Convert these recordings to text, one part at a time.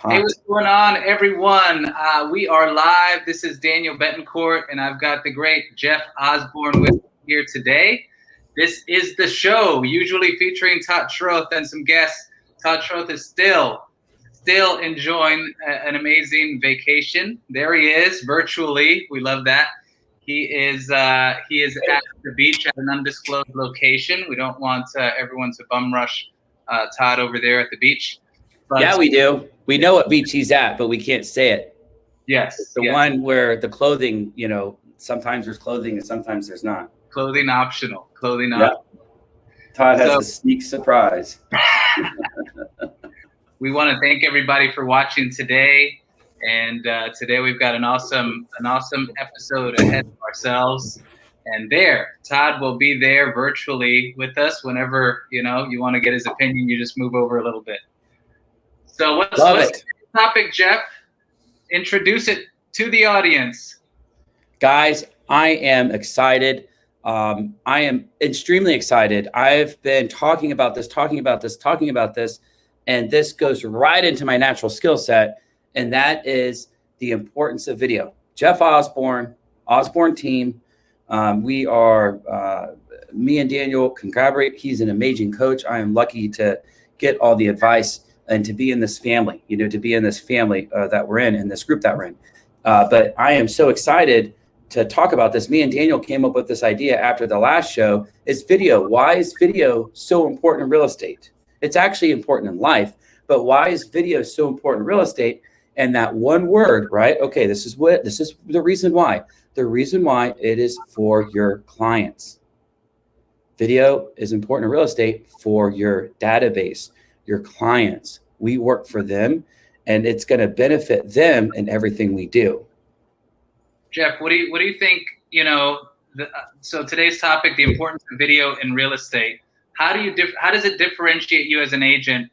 Hey, what's going on, everyone? We are live. This is Daniel Betancourt, and I've got the great Jeff Osborn with me here today. This is the show, usually featuring Todd Schroth and some guests. Todd Schroth is still enjoying an amazing vacation. There he is, virtually. We love that. He is at the beach at an undisclosed location. We don't want everyone to bum rush Todd over there at the beach. But yeah, we do. We know what beach he's at, but we can't say it. Yes. It's the one where the clothing, you know, sometimes there's clothing and sometimes there's not. Clothing optional. Todd has a sneak surprise. We want to thank everybody for watching today. And today we've got an awesome episode ahead of ourselves. And Todd will be there virtually with us whenever, you want to get his opinion, you just move over a little bit. So what's the topic, Jeff? Introduce it to the audience. Guys, I am excited. I am extremely excited. I've been talking about this, and this goes right into my natural skill set, and that is the importance of video. Jeff Osborn, Osborn team, we are, me and Daniel can collaborate. He's an amazing coach. I am lucky to get all the advice and to be in this family, that we're in this group that we're in. But I am so excited to talk about this. Me and Daniel came up with this idea after the last show. Is video. Why is video so important in real estate? It's actually important in life, but why is video so important in real estate? And that one word, right? Okay, this is the reason why. The reason why it is for your clients. Video is important in real estate for your database, your clients. We work for them, and it's going to benefit them in everything we do. Jeff, what do you think? So today's topic, the importance of video in real estate. How does it differentiate you as an agent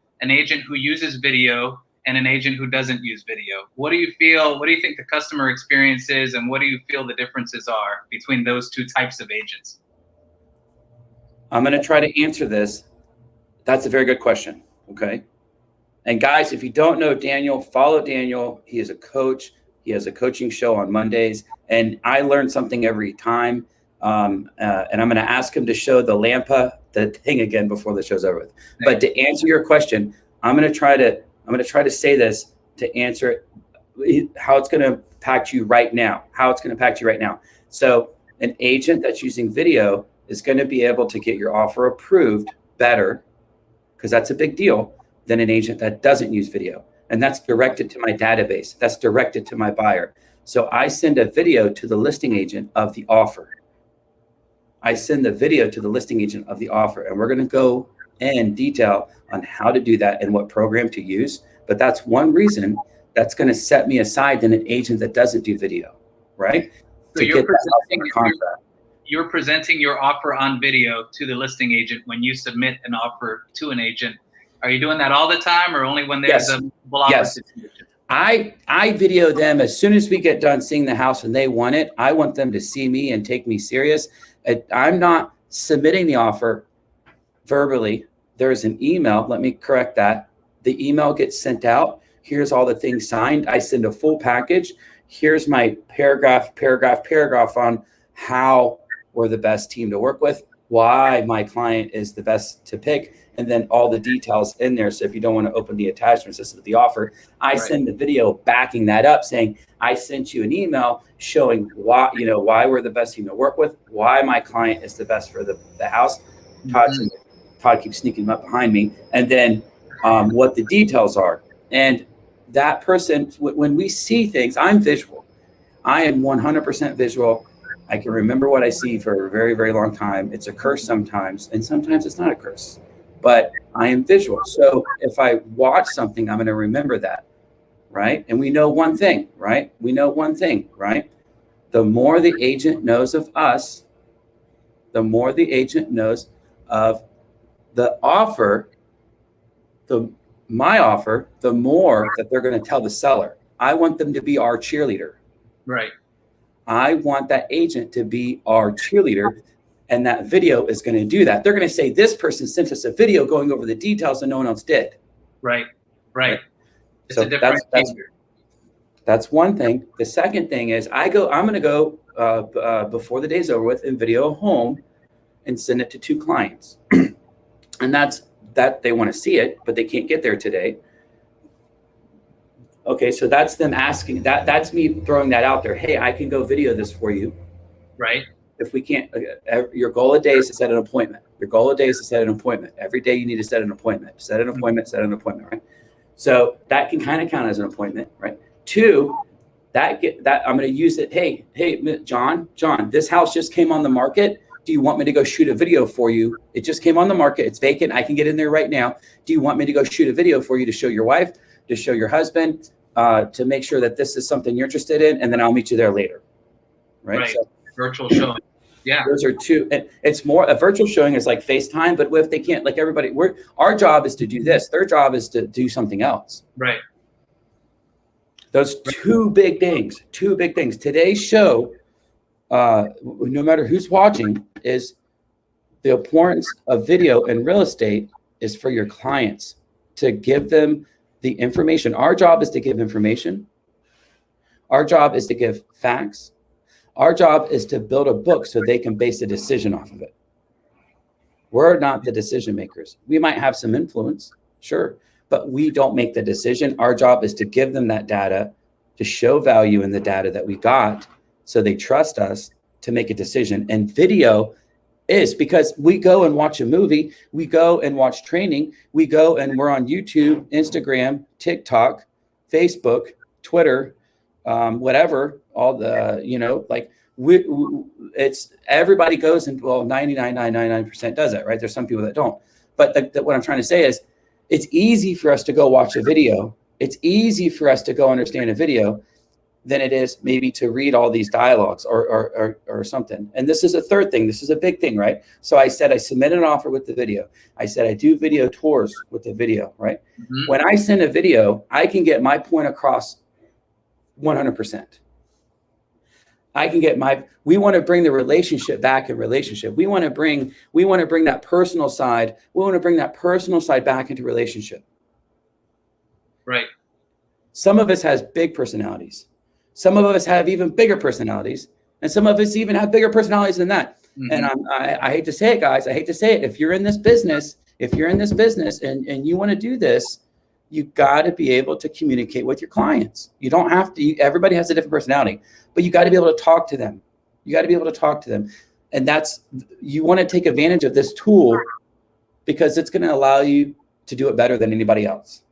who uses video and an agent who doesn't use video? What do you feel? What do you think the customer experience is, and what do you feel the differences are between those two types of agents? I'm going to try to answer this. That's a very good question. Okay. And guys, if you don't know Daniel, follow Daniel. He is a coach. He has a coaching show on Mondays, and I learn something every time. And I'm going to ask him to show the thing again before the show's over with. But to answer your question, I'm going to try to say this to answer how it's going to impact you right now. So an agent that's using video is going to be able to get your offer approved better, because that's a big deal, than an agent that doesn't use video. And that's directed to my database. That's directed to my buyer. So I send a video to the listing agent of the offer. And we're going to go in detail on how to do that and what program to use. But that's one reason that's going to set me aside than an agent that doesn't do video, right? So you're presenting your offer on video to the listing agent when you submit an offer to an agent. Are you doing that all the time, or only when there's a offer situation? I video them as soon as we get done seeing the house and they want it. I want them to see me and take me serious. I'm not submitting the offer verbally. There's an email. Let me correct that. The email gets sent out. Here's all the things signed. I send a full package. Here's my paragraph on how we're the best team to work with, why my client is the best to pick, and then all the details in there. So if you don't want to open the attachments, this is the offer. I send the video backing that up, saying I sent you an email showing why we're the best team to work with, why my client is the best for the house. Todd keeps sneaking up behind me, and then what the details are. And that person, when we see things, I'm visual. I am 100% visual. I can remember what I see for a very, very long time. It's a curse sometimes, and sometimes it's not a curse, but I am visual. So if I watch something, I'm going to remember that, right? And we know one thing, right? The more the agent knows of us, the more the agent knows of the offer, my offer, the more that they're going to tell the seller. I want them to be our cheerleader. Right. I want that agent to be our cheerleader, and that video is going to do that. They're going to say, this person sent us a video going over the details and no one else did. Right. It's a differentiator. That's one thing. The second thing is I'm going to go before the day's over with and video a home and send it to 2 clients. And that's that they want to see it, but they can't get there today. Okay, so that's them asking that. That's me throwing that out there. Hey, I can go video this for you. Right. If we can't, your goal a day is to set an appointment. Your goal a day is to set an appointment. Every day you need to set an appointment. Set an appointment, set an appointment, right? So that can kind of count as an appointment, right? 2, that I'm going to use it. Hey, John, this house just came on the market. Do you want me to go shoot a video for you? It just came on the market. It's vacant. I can get in there right now. Do you want me to go shoot a video for you to show your wife, to show your husband, to make sure that this is something you're interested in? And then I'll meet you there later. Right. So, virtual showing. Yeah. Those are 2. And it's more, a virtual showing is like FaceTime, but if they can't, like everybody, our job is to do this. Their job is to do something else. Right. Those 2 big things, 2 big things. Today's show, no matter who's watching, is the importance of video in real estate is for your clients, to give them the information. Our job is to give information. Our job is to give facts. Our job is to build a book so they can base a decision off of it. We're not the decision makers. We might have some influence, sure, but we don't make the decision. Our job is to give them that data, to show value in the data that we got, so they trust us to make a decision. And video is, because we go and watch a movie, we go and watch training, we go and we're on YouTube, Instagram, TikTok, Facebook, Twitter, whatever, all the, like it's everybody goes and, well, 99.999% does it, right? There's some people that don't. But what I'm trying to say is, it's easy for us to go watch a video. It's easy for us to go understand a video than it is maybe to read all these dialogues or something. And this is a third thing. This is a big thing, right? So I said I submit an offer with the video. I said I do video tours with the video, right? Mm-hmm. When I send a video, I can get my point across 100%. I can get we want to bring the relationship back in relationship. We want to bring that personal side. We want to bring that personal side back into relationship. Right. Some of us has big personalities. Some of us have even bigger personalities, and some of us even have bigger personalities than that. Mm-hmm. And I hate to say it, guys. I hate to say it. If you're in this business, and you want to do this, you got to be able to communicate with your clients. You don't have to. Everybody has a different personality, but you got to be able to talk to them. And you want to take advantage of this tool because it's going to allow you to do it better than anybody else.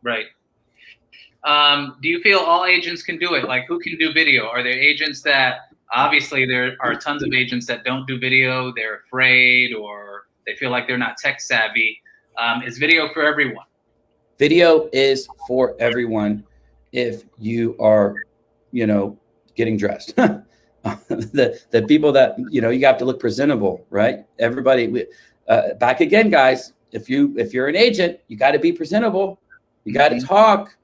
Right. Do you feel all agents can do it? Like, who can do video? Are there agents that, obviously there are tons of agents that don't do video, they're afraid, or they feel like they're not tech savvy. Is video for everyone? Video is for everyone if you are, getting dressed. the people that, you have to look presentable, right? Everybody, back again, guys, if you're an agent, you got to be presentable. You got to talk.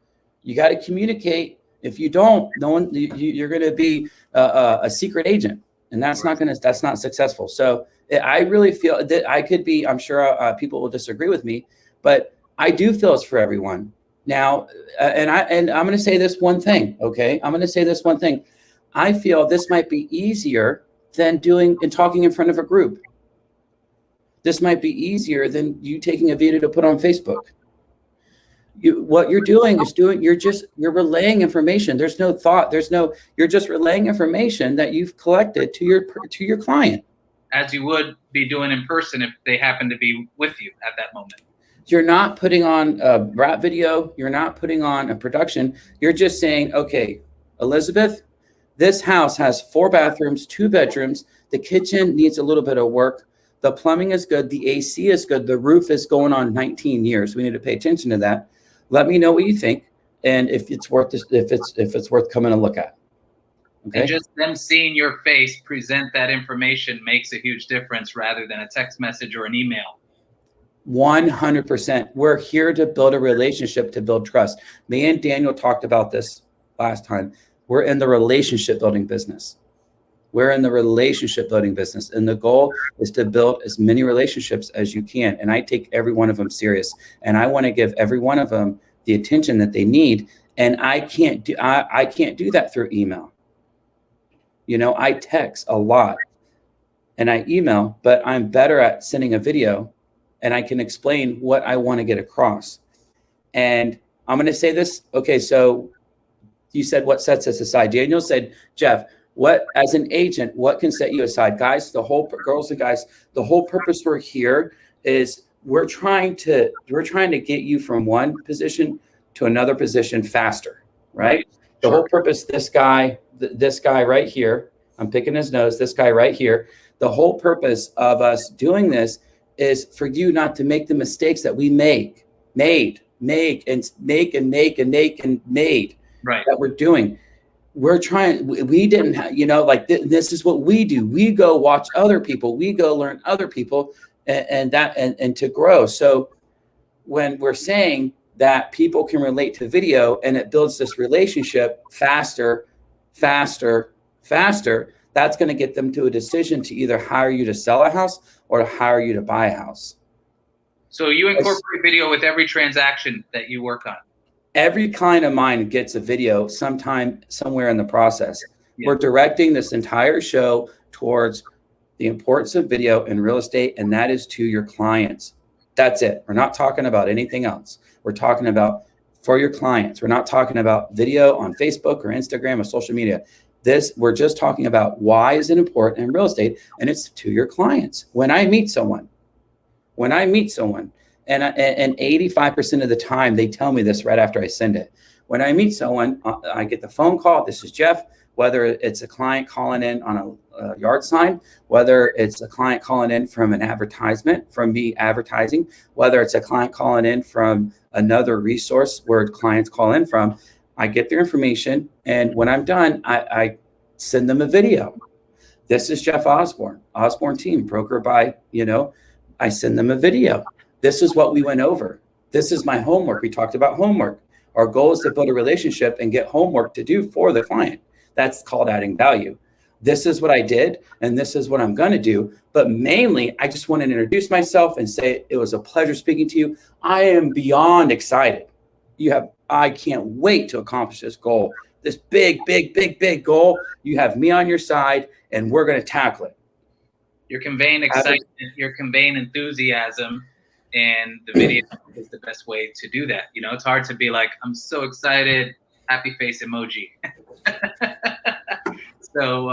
You got to communicate. If you don't, you're going to be a secret agent, and that's not successful. So I really feel that I could be, I'm sure people will disagree with me, but I do feel it's for everyone. Now, and I'm going to say this one thing, okay? I'm going to say this one thing. I feel this might be easier than doing and talking in front of a group. This might be easier than you taking a video to put on Facebook. What you're doing is you're relaying information. There's no thought. You're just relaying information that you've collected to your client. As you would be doing in person if they happen to be with you at that moment. You're not putting on a rap video. You're not putting on a production. You're just saying, okay, Elizabeth, this house has 4 bathrooms, 2 bedrooms. The kitchen needs a little bit of work. The plumbing is good. The AC is good. The roof is going on 19 years. We need to pay attention to that. Let me know what you think, and if it's worth coming to look at. Okay. And just them seeing your face present that information makes a huge difference, rather than a text message or an email. 100%. We're here to build a relationship, to build trust. Me and Daniel talked about this last time. We're in the relationship building business. And the goal is to build as many relationships as you can. And I take every one of them serious. And I want to give every one of them the attention that they need. And I can't do that through email. You know, I text a lot and I email, but I'm better at sending a video and I can explain what I want to get across. And I'm going to say this. Okay, so you said what sets us aside. Daniel said, Jeff, what, as an agent, what can set you aside? Guys, girls and guys, the whole purpose we're here is we're trying to get you from one position to another position faster, right? The whole purpose, this guy right here, I'm picking his nose, this guy right here, the whole purpose of us doing this is for you not to make the mistakes that we made, right, that we're doing. We're trying, we didn't have, you know, like this is what we do. We go watch other people, we go learn other people and to grow. So when we're saying that people can relate to video and it builds this relationship faster, that's going to get them to a decision to either hire you to sell a house or to hire you to buy a house. So you incorporate video with every transaction that you work on? Every client of mine gets a video sometime, somewhere in the process. Yeah. We're directing this entire show towards the importance of video in real estate, and that is to your clients. That's it. We're not talking about anything else. We're talking about for your clients. We're not talking about video on Facebook or Instagram or social media. We're just talking about why is it important in real estate, and it's to your clients. When I meet someone, and 85% of the time they tell me this right after I send it. When I meet someone, I get the phone call. This is Jeff. Whether it's a client calling in on a yard sign, whether it's a client calling in from an advertisement, from me advertising, whether it's a client calling in from another resource where clients call in from, I get their information. And when I'm done, I send them a video. This is Jeff Osborn, Osborn team, broker by, you know, I send them a video. This is what we went over. This is my homework. We talked about homework. Our goal is to build a relationship and get homework to do for the client. That's called adding value. This is what I did, and this is what I'm going to do. But mainly, I just want to introduce myself and say it was a pleasure speaking to you. I am beyond excited. I can't wait to accomplish this goal. This big goal. You have me on your side, and we're going to tackle it. You're conveying excitement. You're conveying enthusiasm. And the video is the best way to do that. You know, it's hard to be like, I'm so excited, happy face emoji. So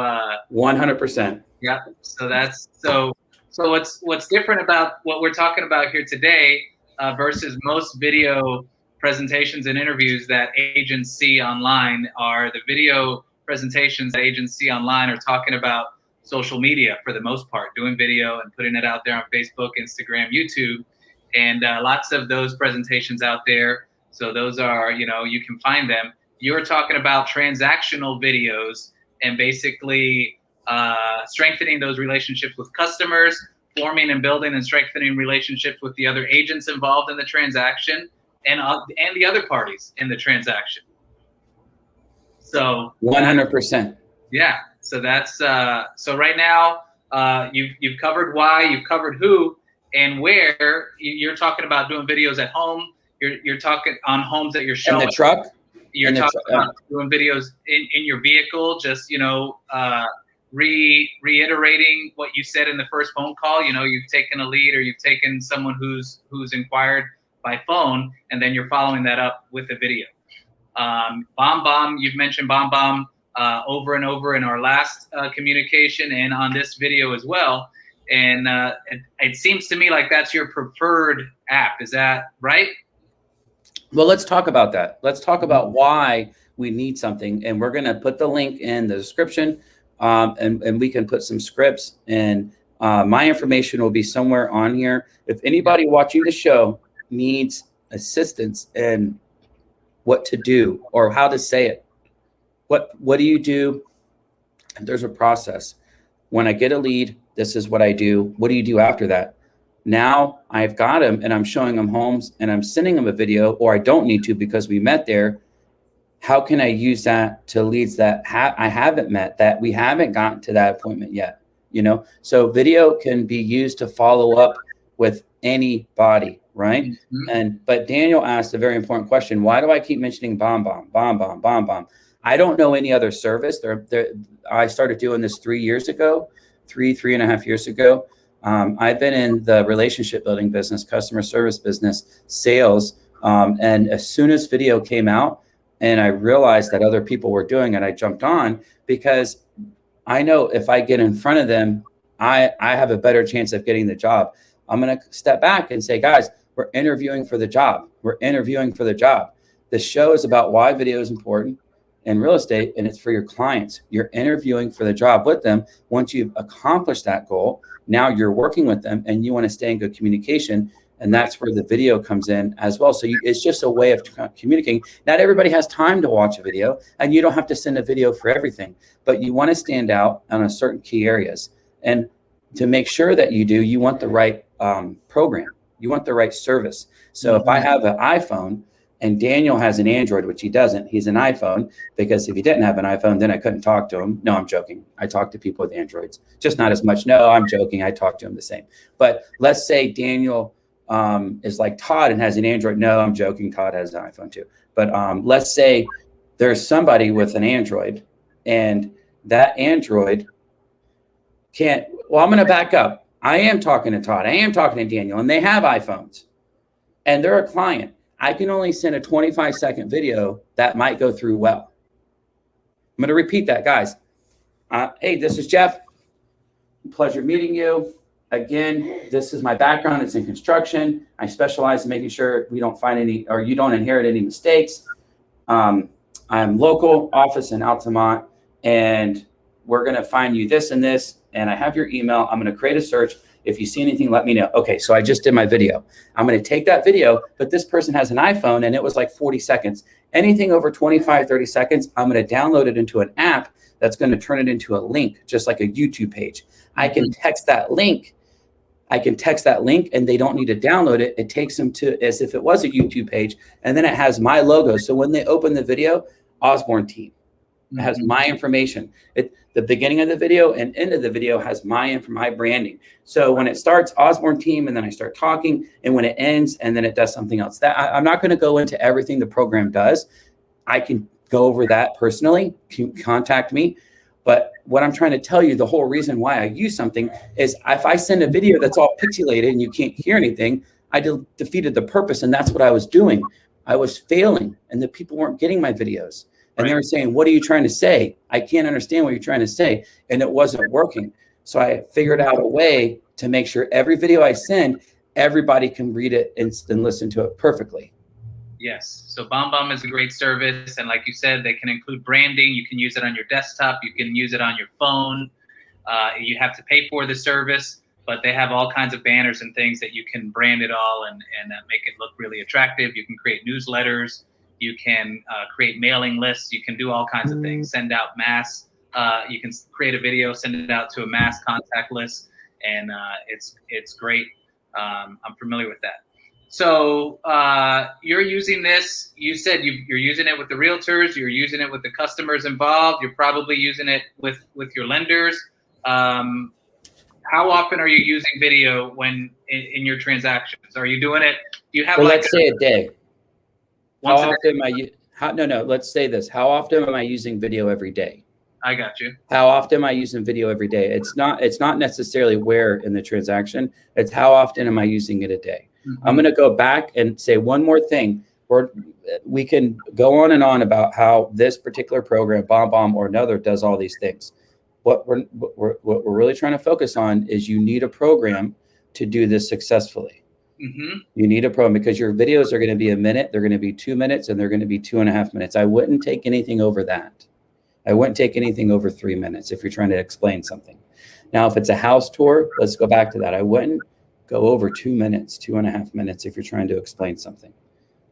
100%. Yeah. So what's different about what we're talking about here today versus most video presentations and interviews that agents see online are the video presentations that agents see online are talking about social media for the most part, doing video and putting it out there on Facebook, Instagram, YouTube. And lots of those presentations out there. So those are, you know, you can find them. You're talking about transactional videos and basically strengthening those relationships with customers, forming and building and strengthening relationships with the other agents involved in the transaction and the other parties in the transaction. So 100%. Yeah. So that's so right now you've covered why, you've covered who. And where you're talking about doing videos at home, you're talking on homes that you're showing. In the truck? You're talking about doing videos in your vehicle, just, you know, reiterating what you said in the first phone call. You know, you've taken a lead or you've taken someone who's inquired by phone, and then you're following that up with a video. BombBomb, you've mentioned BombBomb over and over in our last communication and on this video as well. And it seems to me like that's your preferred app. Is that right? Well, let's talk about that. Let's talk about why we need something. And we're going to put the link in the description and we can put some scripts. And my information will be somewhere on here. If anybody watching the show needs assistance in what to do or how to say it, what do you do? There's a process. When I get a lead, this is what I do. What do you do after that? Now I've got them and I'm showing them homes and I'm sending them a video, or I don't need to because we met there. How can I use that to leads that I haven't met, that we haven't gotten to that appointment yet? You know, so video can be used to follow up with anybody. right? But Daniel asked a very important question. Why do I keep mentioning 𝙏𝙏𝙚? I don't know any other service. I started doing this 3 years ago, three and a half years ago. I've been in the relationship building business, customer service business, sales. And as soon as video came out and I realized that other people were doing it, I jumped on, because I know if I get in front of them, I have a better chance of getting the job. I'm going to step back and say, guys, we're interviewing for the job. We're interviewing for the job. The show is about why video is important in real estate, and it's for your clients. You're interviewing for the job with them. Once you've accomplished that goal, now you're working with them and you want to stay in good communication. And that's where the video comes in as well. So it's just a way of communicating. Not everybody has time to watch a video, and you don't have to send a video for everything, but you want to stand out on a certain key areas. And to make sure that you do, you want the right program. You want the right service. So if I have an iPhone and Daniel has an Android, which he doesn't, he's an iPhone, because if he didn't have an iPhone, then I couldn't talk to him. No, I'm joking. I talk to people with Androids, just not as much. No, I'm joking. I talk to him the same. But let's say Daniel is like Todd and has an Android. No, I'm joking. Todd has an iPhone too. But let's say there's somebody with an Android and that Android can't, well, I'm going to back up. I am talking to Todd. I am talking to Daniel, and they have iPhones and they're a client. I can only send a 25-second video that might go through well. I'm going to repeat that, guys. Hey, this is Jeff. Pleasure meeting you. Again, this is my background. It's in construction. I specialize in making sure we don't find any, or you don't inherit any mistakes. I'm local, office in Altamont, and we're going to find you this and this. And I have your email. I'm going to create a search. If you see anything, let me know. Okay, so I just did my video. I'm going to take that video, but this person has an iPhone and it was like 40 seconds. Anything over 25, 30 seconds, I'm going to download it into an app that's going to turn it into a link, just like a YouTube page. I can text that link. And they don't need to download it. It takes them to as if it was a YouTube page. And then it has my logo. So when they open the video, Osborn team. It has my information. The beginning of the video and end of the video has my branding. So when it starts, Osborn team, and then I start talking, and when it ends, and then it does something else. I'm not going to go into everything the program does. I can go over that personally. Contact me. But what I'm trying to tell you, the whole reason why I use something is if I send a video that's all pixelated and you can't hear anything, I defeated the purpose. And that's what I was doing. I was failing, and the people weren't getting my videos. And they were saying, what are you trying to say? I can't understand what you're trying to say. And it wasn't working. So I figured out a way to make sure every video I send, everybody can read it and listen to it perfectly. Yes. So 𝙏𝙏𝙚 is a great service. And like you said, they can include branding. You can use it on your desktop. You can use it on your phone. You have to pay for the service, but they have all kinds of banners and things that you can brand it all and make it look really attractive. You can create newsletters. You can create mailing lists. You can do all kinds of things. Send out mass. You can create a video, send it out to a mass contact list, and it's great. I'm familiar with that. So you're using this. You said you're using it with the realtors. You're using it with the customers involved. You're probably using it with your lenders. How often are you using video when in your transactions? Are you doing it? Do you have let's say a day. How often am I? No. Let's say this. How often am I using video every day? I got you. How often am I using video every day? It's not necessarily where in the transaction. It's how often am I using it a day? I'm going to go back and say one more thing. We can go on and on about how this particular program, 𝙏𝙏𝙚 or another, does all these things. What we're really trying to focus on is you need a program to do this successfully. You need a program because your videos are going to be a minute, they're going to be 2 minutes, and they're going to be 2.5 minutes. I wouldn't take anything over that. I wouldn't take anything over 3 minutes if you're trying to explain something. Now, if it's a house tour, let's go back to that. I wouldn't go over 2 minutes, 2.5 minutes if you're trying to explain something.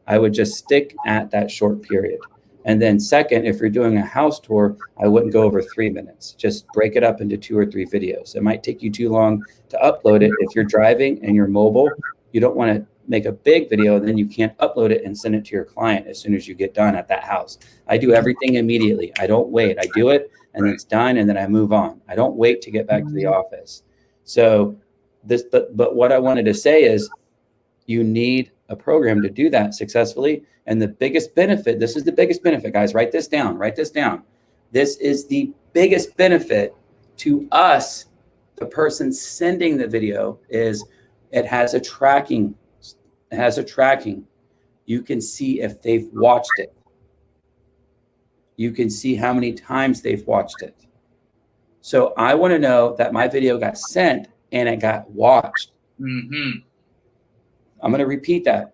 I would just stick at that short period. And then second, if you're doing a house tour, I wouldn't go over 3 minutes. Just break it up into 2 or 3 videos. It might take you too long to upload it. If you're driving and you're mobile, you don't want to make a big video, and then you can't upload it and send it to your client as soon as you get done at that house. I do everything immediately. I don't wait. I do it and it's done, and then I move on. I don't wait to get back to the office. So but what I wanted to say is You need a program to do that successfully. And the biggest benefit, this is the biggest benefit, guys, write this down, write this down. This is the biggest benefit to us, the person sending the video, is it has a tracking. It has a tracking. You can see if they've watched it. You can see how many times they've watched it. So I want to know that my video got sent and it got watched. Mm-hmm. I'm going to repeat that.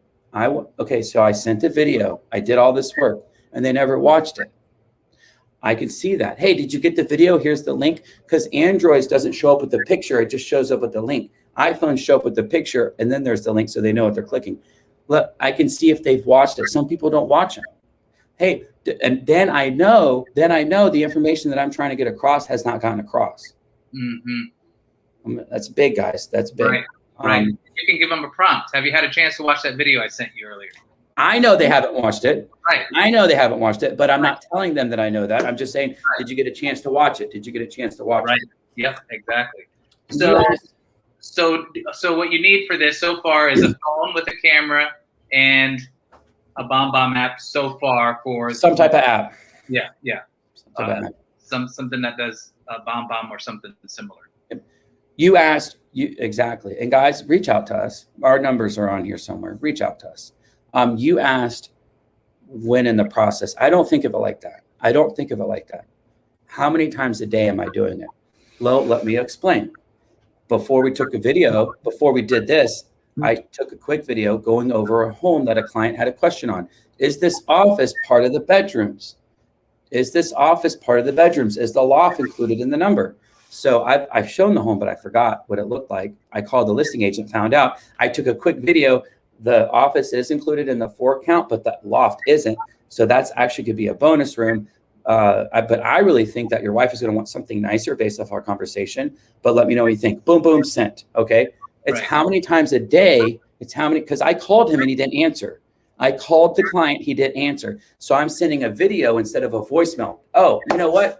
Okay, so I sent a video. I did all this work and they never watched it. I can see that. Hey, did you get the video? Here's the link. Because Androids doesn't show up with the picture. It just shows up with the link. iPhones show up with the picture and then there's the link so they know what they're clicking. Look, I can see if they've watched it. Some people don't watch them. Hey, and then I know the information that I'm trying to get across has not gotten across. Mm-hmm. That's big, guys. That's big. Right. Right. You can give them a prompt. Have you had a chance to watch that video I sent you earlier? I know they haven't watched it. Right. I know they haven't watched it, but I'm not telling them that I know that. I'm just saying, did you get a chance to watch it? Did you get a chance to watch it? Yep, exactly. So what you need for this so far is a phone with a camera and a 𝙏𝙏𝙚 app so far for some type of app. Yeah, yeah. Something that does 𝙏𝙏𝙚 or something similar. You asked, exactly. And guys, reach out to us. Our numbers are on here somewhere. Reach out to us. You asked when in the process. I don't think of it like that. I don't think of it like that. How many times a day am I doing it? Well, let me explain. Before we took a video, before we did this, I took a quick video going over a home that a client had a question on. Is this office part of the bedrooms? Is this office part of the bedrooms? Is the loft included in the number? So I've shown the home, but I forgot what it looked like. I called the listing agent, found out. I took a quick video. The office is included in the 4 count, but the loft isn't. So that's actually could be a bonus room. But I really think that your wife is going to want something nicer based off our conversation. But let me know what you think. Boom, boom, sent. Okay. It's how many times a day. It's how many, because I called him and he didn't answer. I called the client. He didn't answer. So I'm sending a video instead of a voicemail. Oh, you know what?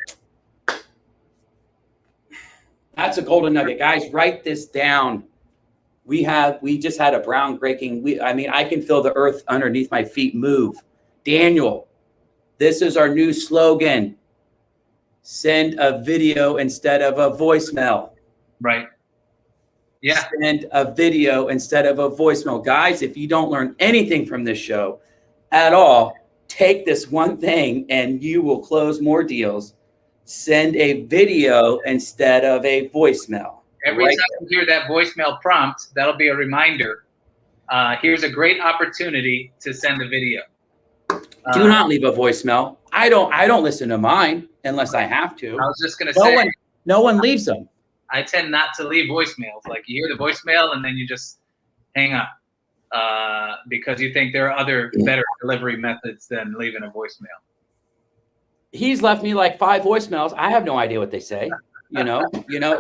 That's a golden nugget. Guys, write this down. We just had a groundbreaking. I can feel the earth underneath my feet move. Daniel, this is our new slogan. Send a video instead of a voicemail. Right. Yeah. Send a video instead of a voicemail. Guys, if you don't learn anything from this show at all, take this one thing and you will close more deals. Send a video instead of a voicemail. Every time you hear that voicemail prompt, that'll be a reminder. Here's a great opportunity to send a video. Do not leave a voicemail. I don't listen to mine unless I have to. I was just gonna say no one leaves them. I tend not to leave voicemails. Like you hear the voicemail and then you just hang up because you think there are other better delivery methods than leaving a voicemail. He's left me like 5 voicemails. I have no idea what they say.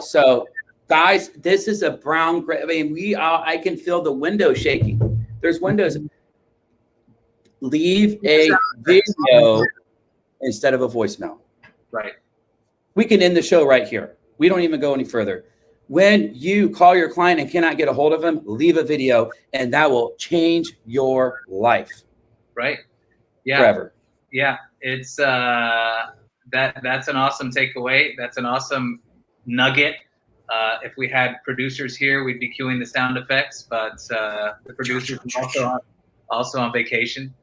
So guys, this is a brown gray. I mean, I can feel the window shaking. There's windows. Leave a video instead of a voicemail. Right. We can end the show right here. We don't even go any further. When you call your client and cannot get a hold of them, leave a video and that will change your life. Right. Yeah. Forever. Yeah. It's that's an awesome takeaway. That's an awesome nugget. If we had producers here, we'd be cueing the sound effects, but the producers are also on vacation.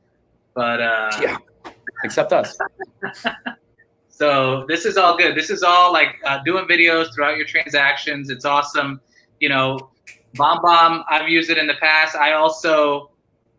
But yeah, except us. So this is all good. This is all like doing videos throughout your transactions. It's awesome. 𝙏𝙏𝙚, I've used it in the past. I also,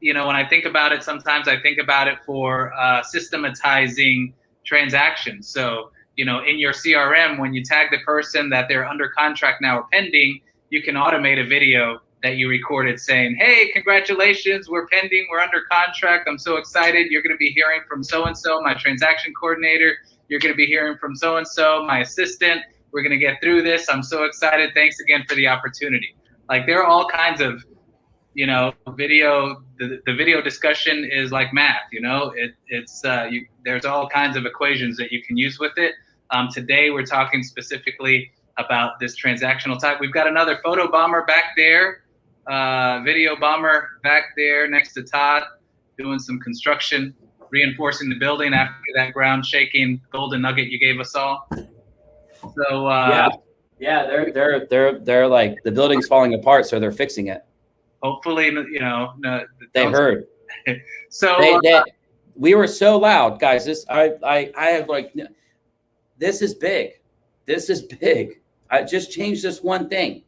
when I think about it, sometimes I think about it for systematizing transactions. So, in your CRM, when you tag the person that they're under contract now or pending, you can automate a video that you recorded saying, hey, congratulations, we're pending, we're under contract. I'm so excited. You're going to be hearing from so-and-so, my transaction coordinator. You're going to be hearing from so-and-so, my assistant. We're going to get through this. I'm so excited. Thanks again for the opportunity. Like there are all kinds of, video. The video discussion is like math, there's all kinds of equations that you can use with it. Today, we're talking specifically about this transactional type. We've got another photo bomber back there. video bomber back there next to Todd, doing some construction, reinforcing the building after that ground shaking golden nugget you gave us all. So yeah, they're like, the building's falling apart, so they're fixing it. Hopefully, you know, they heard. So we were so loud, guys. This I have like, this is big. This is big. I just changed this one thing.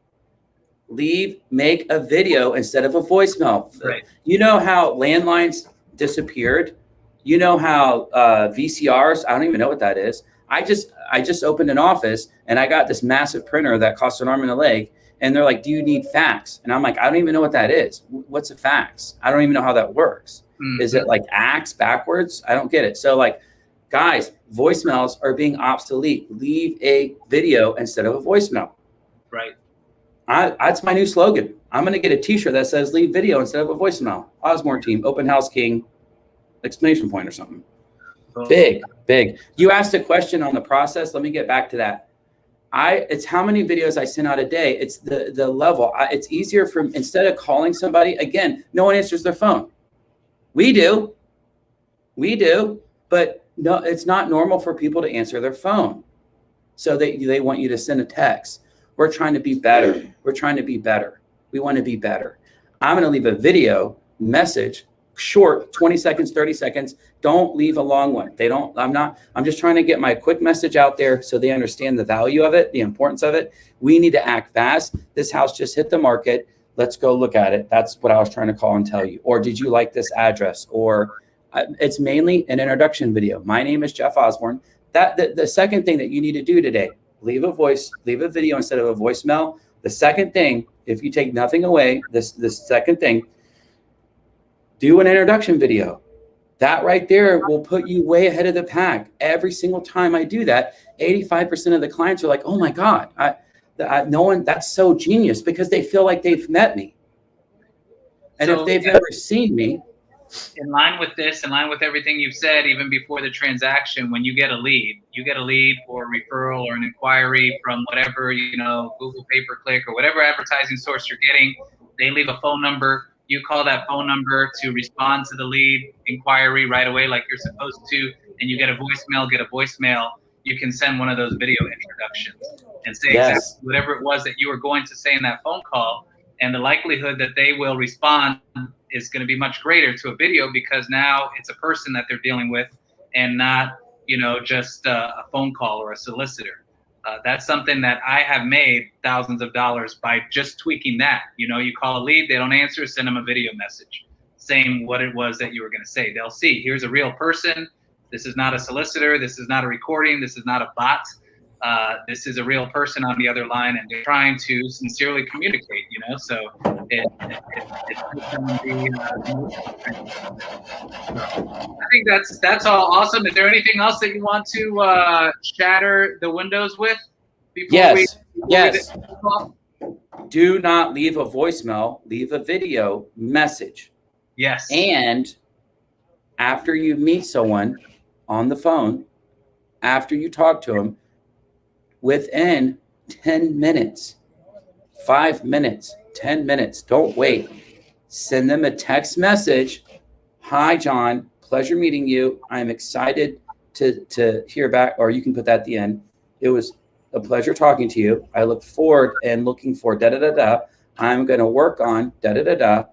Make a video instead of a voicemail. Right. You know how landlines disappeared? You know how VCRs, I don't even know what that is. I just opened an office and I got this massive printer that costs an arm and a leg. And they're like, do you need fax? And I'm like, I don't even know what that is. What's a fax? I don't even know how that works. Mm-hmm. Is it like axe backwards? I don't get it. So like, guys, voicemails are being obsolete. Leave a video instead of a voicemail. Right. That's my new slogan. I'm going to get a t-shirt that says leave video instead of a voicemail. Osborn team, open house king, exclamation point or something. Oh. Big. You asked a question on the process. Let me get back to that. It's how many videos I send out a day. It's the level. It's easier from, instead of calling somebody, again, no one answers their phone. We do, but no, it's not normal for people to answer their phone. So they want you to send a text. We're trying to be better. We want to be better. I'm going to leave a video message, short, 20 seconds, 30 seconds. Don't leave a long one. I'm just trying to get my quick message out there so they understand the value of it, the importance of it. We need to act fast. This house just hit the market. Let's go look at it. That's what I was trying to call and tell you. Or did you like this address? Or it's mainly an introduction video. My name is Jeff Osborn. The second thing that you need to do today, leave a video instead of a voicemail. The second thing, if you take nothing away, this second thing, do an introduction video. That right there will put you way ahead of the pack. Every single time I do that, 85% of the clients are like, oh my God, that's so genius, because they feel like they've met me. And if they've never seen me. In line with this, in line with everything you've said, even before the transaction, when you get a lead or a referral or an inquiry from whatever, Google pay-per-click or whatever advertising source you're getting, they leave a phone number. You call that phone number to respond to the lead inquiry right away like you're supposed to, and you get a voicemail, you can send one of those video introductions and say exactly whatever it was that you were going to say in that phone call, and the likelihood that they will respond is going to be much greater to a video, because now it's a person that they're dealing with and not, just a phone call or a solicitor. That's something that I have made thousands of dollars by just tweaking that. You call a lead, they don't answer, send them a video message saying what it was that you were going to say. They'll see, here's a real person. This is not a solicitor. This is not a recording. This is not a bot. This is a real person on the other line, and they're trying to sincerely communicate, so I think that's all awesome. Is there anything else that you want to shatter the windows with before Yes. Do not leave a voicemail, leave a video message. Yes. And after you meet someone on the phone, after you talk to them, within 10 minutes, 5 minutes, 10 minutes, don't wait. Send them a text message. Hi, John, pleasure meeting you. I'm excited to hear back, or you can put that at the end. It was a pleasure talking to you. I look forward and looking for da-da-da-da. I'm going to work on da-da-da-da.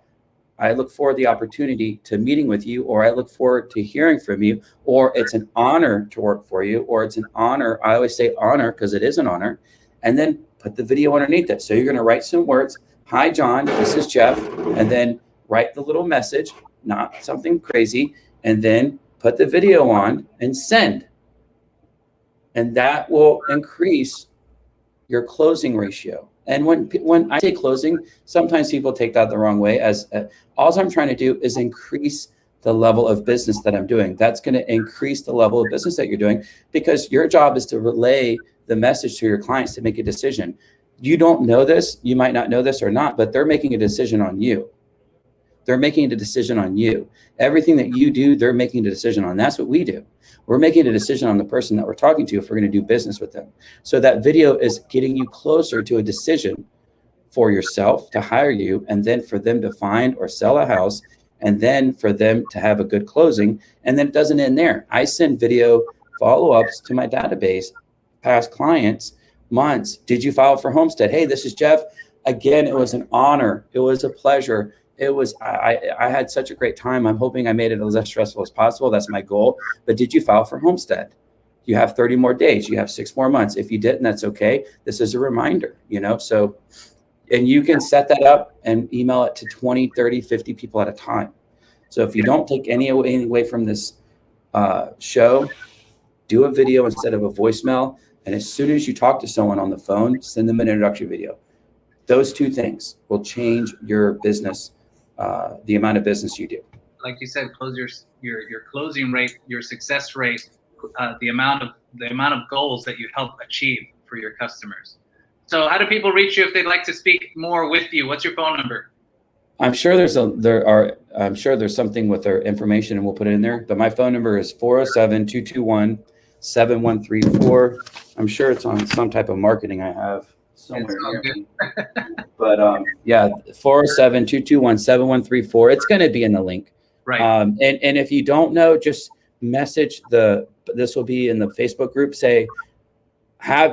I look forward to the opportunity to meeting with you, or I look forward to hearing from you, or it's an honor to work for you, or it's an honor. I always say honor because it is an honor. And then put the video underneath it. So you're going to write some words. Hi, John, this is Jeff. And then write the little message, not something crazy. And then put the video on and send. And that will increase your closing ratio. And when I say closing, sometimes people take that the wrong way. All I'm trying to do is increase the level of business that I'm doing. That's going to increase the level of business that you're doing, because your job is to relay the message to your clients to make a decision. You don't know this, you might not know this or not, but they're making a decision on you. They're making a decision on you. Everything that you do, they're making a decision on. That's what we do. We're making a decision on the person that we're talking to if we're going to do business with them. So that video is getting you closer to a decision for yourself to hire you, and then for them to find or sell a house, and then for them to have a good closing. And then it doesn't end there. I send video follow-ups to my database, past clients, months. Did you file for homestead? Hey, this is Jeff. Again, it was an honor. It was a pleasure. It was, I had such a great time. I'm hoping I made it as less stressful as possible. That's my goal. But did you file for homestead? You have 30 more days. You have 6 more months. If you didn't, that's okay. This is a reminder, you know? So, and you can set that up and email it to 20, 30, 50 people at a time. So if you don't take anything away from this show, do a video instead of a voicemail. And as soon as you talk to someone on the phone, send them an introductory video. Those 2 things will change your business, the amount of business you do. Like you said, close your closing rate, your success rate, the amount of goals that you help achieve for your customers. So how do people reach you if they'd like to speak more with you? What's your phone number? I'm sure there's something with their information, and we'll put it in there. But my phone number is 407-221-7134. I'm sure it's on some type of marketing I have somewhere near me. But yeah, 407-221-7134. It's going to be in the link. Right. And if you don't know, just message this will be in the Facebook group. Say,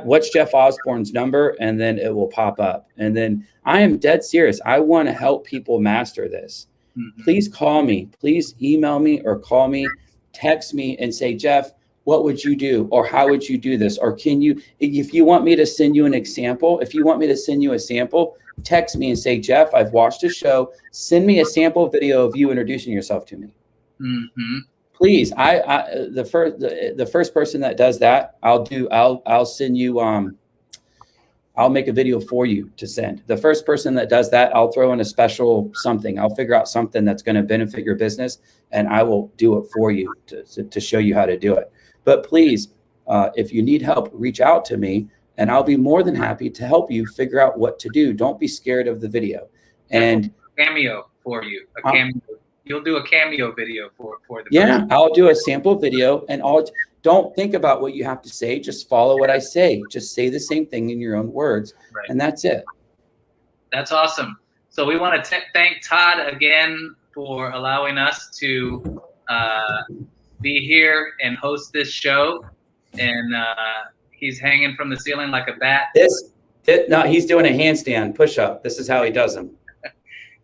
what's Jeff Osborn's number? And then it will pop up. And then I am dead serious. I want to help people master this. Mm-hmm. Please call me. Please email me or call me, text me and say, Jeff, what would you do? Or how would you do this? Or can you, if you want me to send you an example, if you want me to send you a sample, text me and say, Jeff, I've watched a show. Send me a sample video of you introducing yourself to me. Mm-hmm. Please, the first person that does that, I'll send you, I'll make a video for you to send. The first person that does that, I'll throw in a special something. I'll figure out something that's going to benefit your business, and I will do it for you to show you how to do it. But please, if you need help, reach out to me, and I'll be more than happy to help you figure out what to do. Don't be scared of the video. And cameo for you, a cameo. You'll do a cameo video for the person. I'll do a sample video, and don't think about what you have to say. Just follow what I say. Just say the same thing in your own words, right. And that's it. That's awesome. So we want to thank Todd again for allowing us to be here and host this show. And he's hanging from the ceiling like a bat. No, he's doing a handstand push-up. This is how he does them.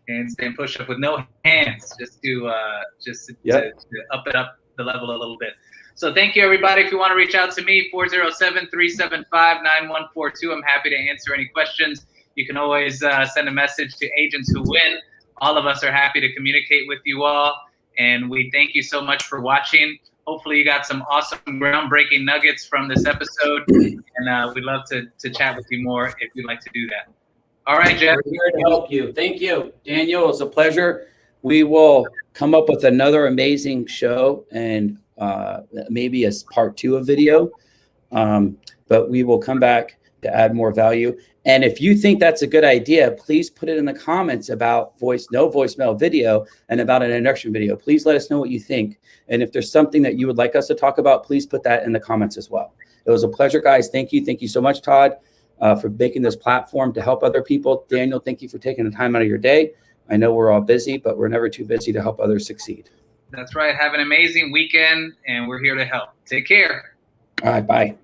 Handstand push-up with no hands, just to up the level a little bit. So thank you, everybody. If you want to reach out to me, 407-375-9142. I'm happy to answer any questions. You can always send a message to Agents Who Win. All of us are happy to communicate with you all. And we thank you so much for watching. Hopefully you got some awesome groundbreaking nuggets from this episode. And we'd love to chat with you more if you'd like to do that. All right, Jeff. We're here to help you. Thank you, Daniel. It was a pleasure. We will come up with another amazing show and maybe as part 2 of video. But we will come back to add more value. And if you think that's a good idea, please put it in the comments about no voicemail video and about an introduction video. Please let us know what you think. And if there's something that you would like us to talk about, please put that in the comments as well. It was a pleasure, guys. Thank you. Thank you so much, Todd. For making this platform to help other people. Daniel, thank you for taking the time out of your day. I know we're all busy, but we're never too busy to help others succeed. That's right. Have an amazing weekend, and we're here to help. Take care. All right. Bye.